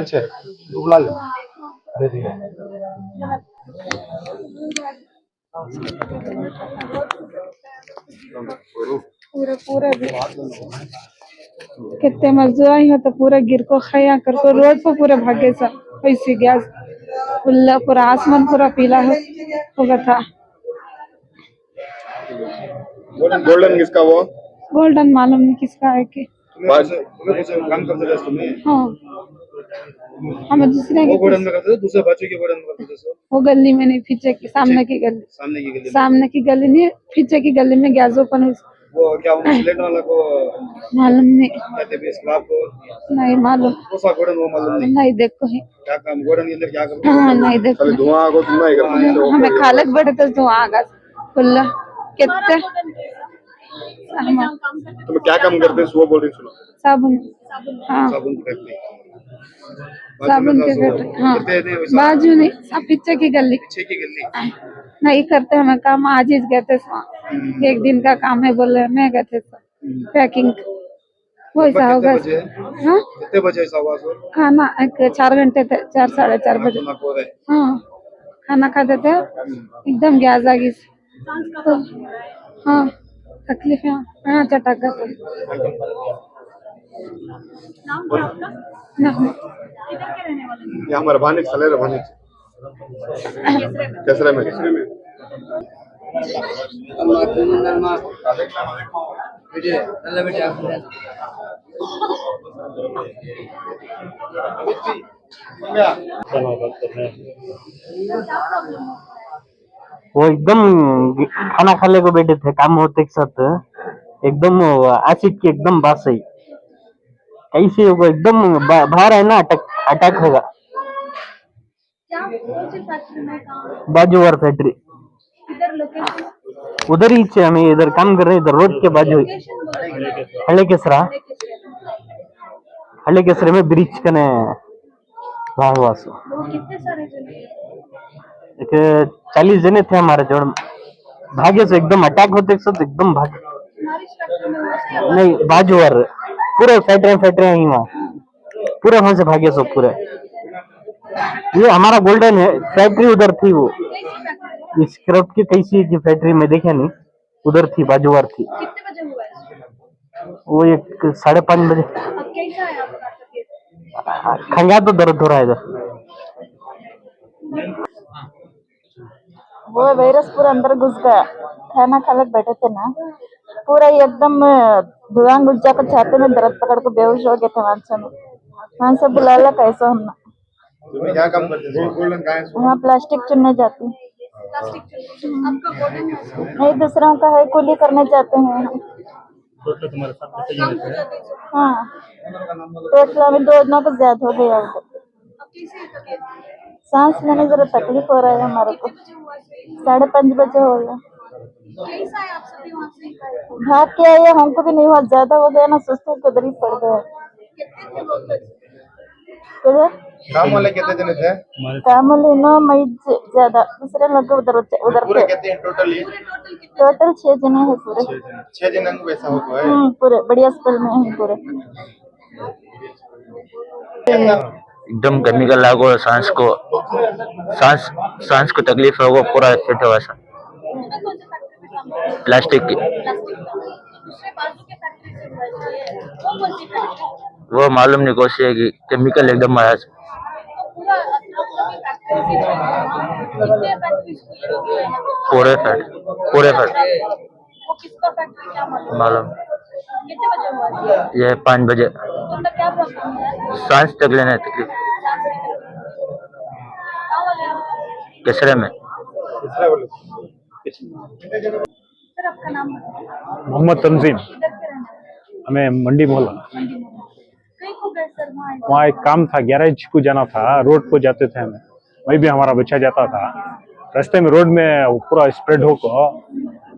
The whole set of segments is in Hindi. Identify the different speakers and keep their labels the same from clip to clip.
Speaker 1: છે ઉગલા લે રેડી
Speaker 2: पूरा पूरा कितने मजदूर आई हो तो पूरा गिर को खया कर को रोड पर पूरा भागे सा ऐसी गैस खुला पूरा आसमान पूरा पीला होगा था।
Speaker 1: गोल्डन किसका वो
Speaker 2: गोल्डन मालूम नहीं किसका है कि
Speaker 1: काम करते थे तुम्हें
Speaker 2: हाँ हम दूसरे
Speaker 1: वो गोल्डन में करते थे दूसरे बच्चे के गोल्डन में करते थे
Speaker 2: वो गली में नहीं पीछे की सामने की गली सामने की गली नहीं पीछे की गली में गैस ओपन हुई
Speaker 1: वो क्या सिलेंडर वाला को
Speaker 2: मालूम नहीं
Speaker 1: कहते भी स्क्रैप को
Speaker 2: नहीं मालूम
Speaker 1: दूसरा गोल्डन वो मालूम
Speaker 2: नहीं देखो है
Speaker 1: क्या काम गोल्डन के अंदर क्या करते
Speaker 2: हाँ नहीं देखो
Speaker 1: खाली धुआं को तुम नहीं करते
Speaker 2: हमें खालक बड़े तो धुआं आगा खुला कितने
Speaker 1: तुम क्या काम करते हैं सुबह बोल रही सुनो
Speaker 2: साबुन हाँ
Speaker 1: साबुन फैक्ट्री
Speaker 2: साबुन के फैक्ट्री हाँ बाजू नहीं सब पीछे की गली नहीं करते हमें काम आज ही गए थे एक दिन का काम है बोले मैं गए थे पैकिंग वैसा होगा हाँ
Speaker 1: कितने बजे ऐसा हुआ सर
Speaker 2: खाना 4 घंटे थे 4 साढ़े 4 बजे हाँ खाना खाते थे एकदम गैस आ गई तो हाँ तकलीफ है हाँ चटाका तो
Speaker 1: ये हमारे भानिक सलेर भानिक कैसरे में
Speaker 3: वो एकदम खाना खाने को बैठे थे काम होते के साथ एकदम एसिड की एकदम बात सही कैसे होगा एकदम बाहर है ना अटैक होगा बाजू वार फैक्ट्री उधर ही हमें इधर काम कर रहे हैं इधर रोड के बाजू हले केसरा में ब्रिज कने वहाँ हुआ सो एक 40 जने थे हमारे जोड़ भागे से एकदम अटैक होते सब एकदम भागे नहीं बाजू वार पूरे फैक्ट्री ही वहाँ पूरे वहां से भागे सब पूरे ये हमारा गोल्डन है फैक्ट्री उधर थी वो स्क्रैप की कैसी की फैक्ट्री में देखा नहीं उधर थी बाजूवार थी वो 5:30 बजे खंगा तो दर्द हो रहा है इधर
Speaker 4: वो वायरस पूरा अंदर घुस गया खाना खा बैठे थे ना पूरा एकदम धुआं घुस जाकर छाते में दर्द पकड़ को बेहोश हो गए थे वहां से बुलाया कैसा हमने
Speaker 1: क्या काम करते थे गोल्डन का
Speaker 4: वहाँ प्लास्टिक चुनने जाते हैं नहीं दूसरों का है कुली करने जाते हैं हाँ टोटल हमें 2 दिनों को ज्यादा हो गया उधर सांस लेने जरा तकलीफ हो रहा है हमारे को 5:30 बजे हो गया भाग के आए हमको भी नहीं हुआ ज्यादा हो गया ना सुस्त होकर उधर ही पड़ गया
Speaker 1: काम वाले कितने जने थे
Speaker 4: काम वाले ना मई ज्यादा दूसरे लोग उधर उधर
Speaker 1: पूरे कितने हैं
Speaker 4: टोटल 6 जने हैं पूरे
Speaker 1: 6 जने को वैसा होता है
Speaker 4: पूरे बढ़िया अस्पताल में हैं पूरे
Speaker 3: एकदम केमिकल लागो सांस को तकलीफ होगा पूरा फिट हुआ सा प्लास्टिक की वो मालूम नहीं कौन सी है कि केमिकल एकदम आया
Speaker 2: पूरा फैक्ट्री कितने फैक्ट्रीज खुली हुई है यहाँ पे?
Speaker 3: पूरे फैट
Speaker 2: वो किसका फैक्ट्री क्या मालूम?
Speaker 3: मालूम।
Speaker 2: कितने बजे हुआ है?
Speaker 3: ये 5 बजे
Speaker 2: तुमने क्या प्रॉब्लम है?
Speaker 3: सांस तक लेने तकलीफ
Speaker 2: कहाँ वाले आप?
Speaker 3: किसरे में।
Speaker 1: तीसरा बोलो।
Speaker 2: सर आपका नाम बताओ।
Speaker 5: मोहम्मद तंजीम।
Speaker 2: किधर के रहने वाले?
Speaker 5: हमें मंडी मोहल्ला।
Speaker 2: मंडी में। कहीं को गए सर वहाँ?
Speaker 5: वहाँ एक काम था, गैरेज को जाना था, रोड को जाते थे हमें, वहीं भी हमारा बच्चा जाता था। रास्ते में रोड में वो पूरा स्प्रेड होकर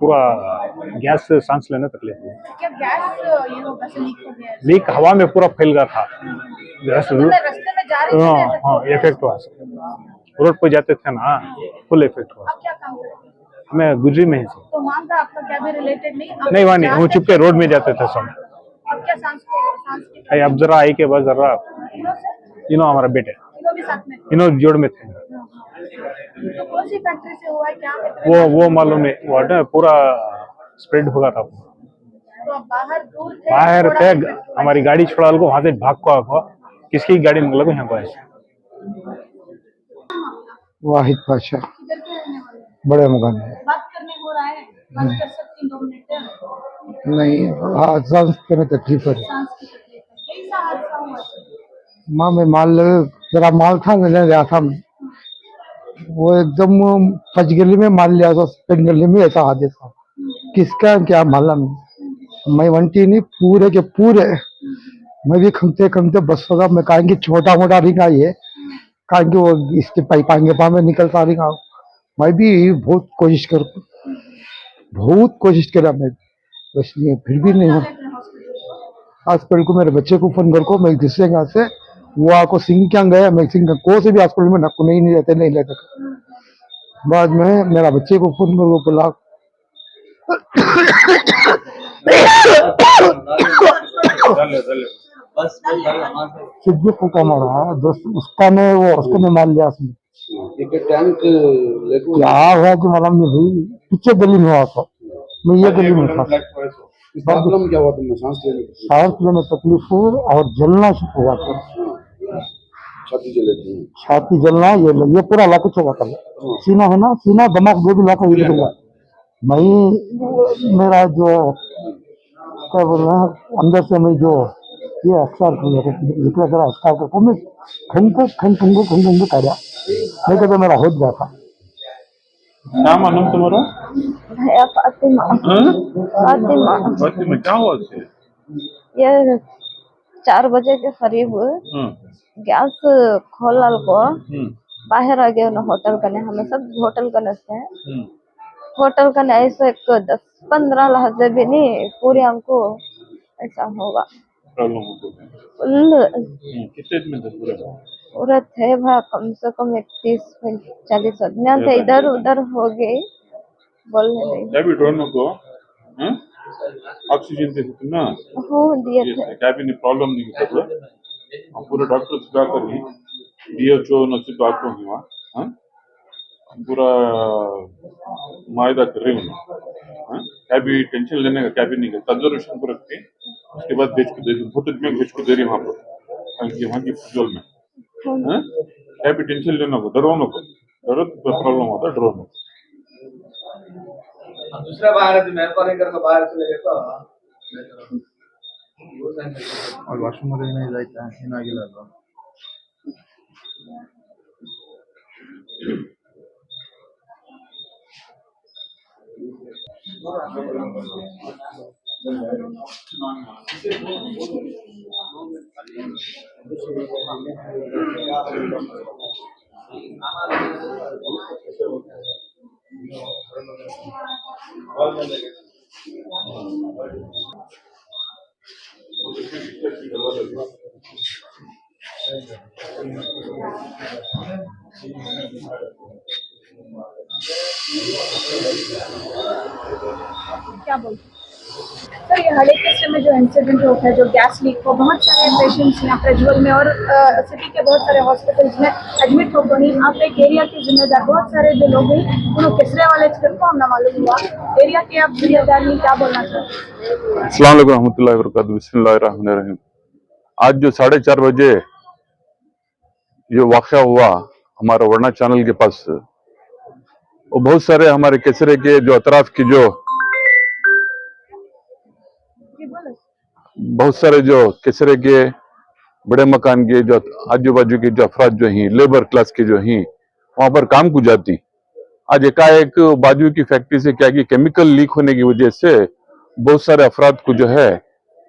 Speaker 5: पूरा गैस से सांस लेने तकलीफ हुई।
Speaker 2: क्या गैस ये होगा से लीक हो गया है?
Speaker 5: लीक हवा में पूरा फैल गया था।
Speaker 2: रास्ते में जा रहे थे?
Speaker 5: हाँ, इफेक्ट हुआ। रोड पे जाते थे ना, फुल इफेक्ट हुआ।
Speaker 2: आप क्या काम करते हैं?
Speaker 5: हमें गुजरी में ही से।
Speaker 2: तो वहाँ का आपका क्या भी रिलेटेड नहीं?
Speaker 5: नहीं, वहाँ नहीं, हम चुपके रोड में जाते थे सब।
Speaker 2: अब क्या सांस की
Speaker 5: अब जरा आई के बाद जरा हमारा बेटे
Speaker 2: तीनों भी साथ में?
Speaker 5: जोड़ में थे।
Speaker 2: तो कौन सी फैक्ट्री से हुआ है? क्या
Speaker 5: वो मालूम है, वो ना पूरा स्प्रेड हो गया था।
Speaker 2: तो आप
Speaker 5: बाहर थे, हमारी गाड़ी छोड़ा को वहां से भाग को आको किसकी गाड़ी में लगो यहाँ को ऐसे।
Speaker 6: वाहिद पाशा
Speaker 2: किधर के रहने वाले हैं?
Speaker 6: बड़े मकान है।
Speaker 2: बात करने हो रहा है? बात कर सकती हैं 2 मिनट?
Speaker 6: नहीं, हाँ, सांस करने तकलीफ है।
Speaker 2: सांस की तकलीफ है। कैसा हादसा हुआ सर?
Speaker 6: माँ में जरा माल था, मैंने लिया था, वो एकदम पच गली में माल लिया था, पेन गली में ऐसा हादसा। किसका क्या मालूम नहीं। मैं वंटी नहीं, पूरे के पूरे मैं भी खंगते खंगते बस होगा। मैं कहेंगे छोटा मोटा रिंग आई है, कहेंगे वो इसके पाएंगे पा में निकलता रिंग आओ। मैं भी बहुत कोशिश करा मैं, बस ये फिर भी नहीं हो। हॉस्पिटल को मेरे बच्चे को फोन कर को मैं जिससे यहाँ से वो आको सिंह क्या गया, मैं सिंह को से भी हॉस्पिटल में नक्को नहीं लेते। बाद में मेरा बच्चे को फोन कर को बोला सिद्धू को क्या मारा दोस्त, उसका ने मार लिया उसने।
Speaker 1: टैंक
Speaker 6: क्या हुआ कि मालूम नहीं भाई, पीछे गली में हुआ था, मैं ये गली में था।
Speaker 1: प्रॉब्लम क्या हुआ तुमने? सांस
Speaker 6: लेने तकलीफ हो और जलना शुरू हुआ था। छाती जलना, ये पूरा लाख होगा था। सीना है ना, सीना दिमाग जो भी लाख मैं मेरा जो क्या बोल रहा है अंदर से मैं जो ये अक्सर निकला जरा अक्सर को मैं खंग कार्या मैं कहते मेरा हो गया था।
Speaker 5: क्या मालूम तुम्हारा?
Speaker 4: भैया फातिमा।
Speaker 5: फातिमा क्या हुआ थे?
Speaker 4: ये 4 बजे के करीब गैस खोलल को बाहर आ गए ना होटल कने, हमें सब होटल कने से होटल कने ऐसे 10-15 लहजे भी नहीं पूरे हमको ऐसा होगा।
Speaker 5: कितने दिन में
Speaker 4: पूरे थे भाई कम से कम 31-40 आदमी थे, इधर उधर हो गए बोलने नहीं।
Speaker 5: दोनों को ऑक्सीजन दे थे ना?
Speaker 4: हाँ दिए थे।
Speaker 5: कैबिन प्रॉब्लम नहीं था, पूरे डॉक्टर से करी DHO नसी बात होगी वहाँ पूरा मायदा कर रही हूँ। कैबी टेंशन लेने का कैबिन नहीं का कंजर्वेशन को रख के उसके बाद बेच को दे दी, बहुत में बेच को दे रही वहाँ पर वहाँ की फुजोल में। कैबी टेंशन लेना को डरो नको, डरो तो प्रॉब्लम होता है, डरो नको।
Speaker 1: दूसरा बाहर मेहरबानी करके बाहर चले गए तो और वॉशरूम में नहीं जाता है सीना गिला तो
Speaker 2: क्या बोलते सर, ये हड़े केस में जो इंसिडेंट होता है, जो गैस लीक हो, बहुत सारे पेशेंट्स यहाँ प्रज्वल में और सिटी के बहुत सारे हॉस्पिटल्स में एडमिट हो गई। आप एक एरिया के जिम्मेदार, बहुत सारे जो लोग हैं उन्होंने किसरे वाले को हमने मालूम हुआ एरिया के आप जिम्मेदार नहीं, क्या बोलना चाहते?
Speaker 7: अस्सलाम वालेकुम रहमतुल्लाहि व बरकातहू। बिस्मिल्लाहिर्रहमानिर्रहीम। आज जो 4:30 बजे
Speaker 5: जो वाक़या हुआ हमारा वर्णा चैनल के पास, वो बहुत सारे हमारे केसरे के जो अतराफ की जो बहुत सारे जो केसरे के बड़े मकान के जो आजू बाजू के जो अफराद जो हैं, लेबर क्लास के जो हैं, वहां पर काम को जाती, आज एकाएक बाजू की फैक्ट्री से क्या कि केमिकल लीक होने की वजह से बहुत सारे अफराद को जो है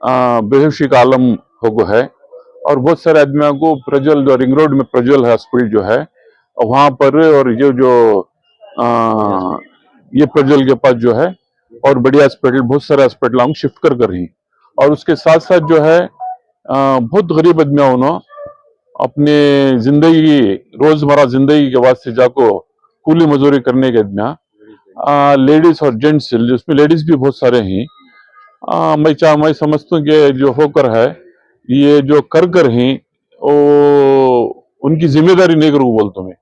Speaker 5: बेहोशी का आलम हो गया है। और बहुत सारे आदमियों को प्रज्वल जो रिंग रोड में प्रज्वल हॉस्पिटल जो है वहां पर, और ये जो ये प्रज्वल के पास जो है और बड़ी हॉस्पिटल, बहुत सारे हॉस्पिटल हम शिफ्ट कर रही। और उसके साथ साथ जो है बहुत गरीब आदमियों उन्होंने अपने जिंदगी रोजमर्रा जिंदगी के वास्ते जाको कूली मजदूरी करने के आदमियाँ, लेडीज और जेंट्स, जिसमें लेडीज भी बहुत सारे हैं। मैं समझता हूँ कि जो होकर है ये जो कर हैं वो उनकी जिम्मेदारी नहीं करूँ बोलता मैं,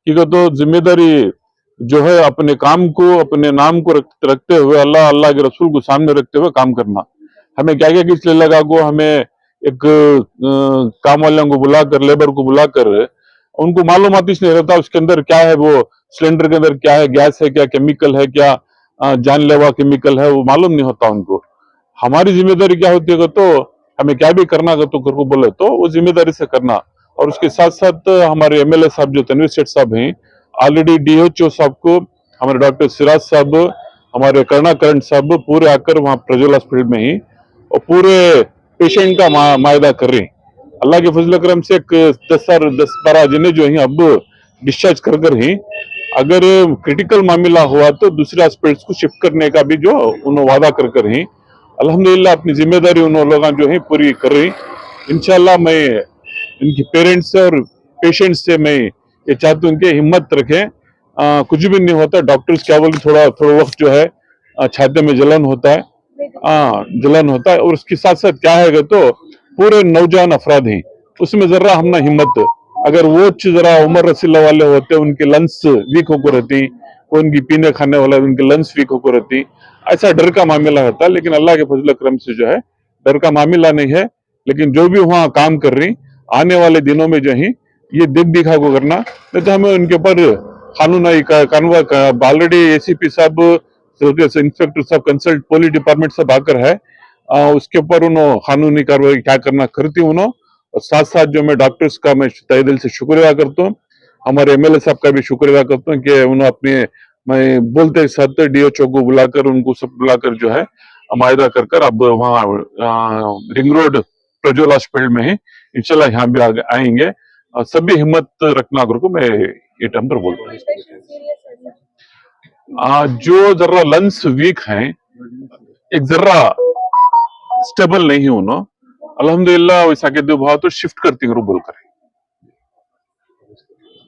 Speaker 5: क्योंकि तो जिम्मेदारी जो है अपने काम को, अपने नाम को रखते हुए, अल्लाह अल्लाह के रसूल को सामने रखते हुए काम करना। हमें क्या क्या किस लिए लगा को हमें एक काम वालों को बुलाकर, लेबर को बुलाकर, उनको मालूमात नहीं रहता उसके अंदर क्या है, वो सिलेंडर के अंदर क्या है, गैस है क्या, केमिकल है क्या, जानलेवा केमिकल है, वो मालूम नहीं होता उनको। हमारी जिम्मेदारी क्या होती है तो हमें क्या भी करना अगर तो को बोले तो वो जिम्मेदारी से करना। और उसके साथ साथ हमारे एमएलए साहब जो तनवीर सेठ साहब हैं, ऑलरेडी डीएचओ साहब को, हमारे डॉक्टर सिराज साहब, हमारे करुणाकरण साहब पूरे आकर वहाँ प्रज्वल हॉस्पिटल में ही और पूरे पेशेंट का मायदा कर रहे हैं। अल्लाह के फजल करम से 10-12 जने जो है अब डिस्चार्ज कर ही, अगर क्रिटिकल मामला हुआ तो दूसरे हॉस्पिटल्स को शिफ्ट करने का भी जो उन्होंने वादा कर ही, अल्हम्दुलिल्लाह अपनी जिम्मेदारी उन लोगों जो है पूरी कर रही। इंशाल्लाह मैं इनके पेरेंट्स से और पेशेंट्स से मैं ये चाहता हूँ कि हिम्मत रखें, कुछ भी नहीं होता। डॉक्टर्स क्या बोलते, थोड़ा वक्त जो है छाते में जलन होता है, जलन होता है। और उसके साथ साथ क्या है तो पूरे नौजवान अफराद हैं, उसमें जरा हम ना हिम्मत, अगर वो जरा उम्र रसीला वाले होते, उनके लंग्स वीक होकर रहती, उनकी पीने खाने वाला उनके लंग्स वीक होकर रहती, ऐसा डर का मामला होता। लेकिन अल्लाह के फजल करम से जो है डर का मामला नहीं है। लेकिन जो भी वहाँ काम कर रही, आने वाले दिनों में जो है ये दिख दिखा को करना, नहीं तो हमें उनके ऊपर कानूनी ऑलरेडी एसीपी साहब, इंस्पेक्टर साहब, कंसल्ट पुलिस डिपार्टमेंट सब आकर है, उसके ऊपर उन्होंने कानूनी कार्रवाई क्या करना करती उन्होंने। और साथ साथ जो मैं डॉक्टर्स का मैं तहे दिल से शुक्रिया करता हूँ, हमारे एमएलए साहब का भी शुक्रिया करता हूँ कि उन्होंने अपने, मैं बोलते साथ डीओचओ को बुलाकर, उनको सब बुलाकर जो है मायदा कर अब वहाँ रिंग रोड प्रज्वल हॉस्पिटल में है। इंशाल्लाह यहाँ भी आएंगे। सभी हिम्मत रखना को मैं ये टर्म पर बोलता हूँ। जो जरा लंग्स वीक हैं, एक जरा स्टेबल नहीं उन्होंने, अल्हम्दुलिल्लाह वैसा के दो भाव तो शिफ्ट करती करो बोल कर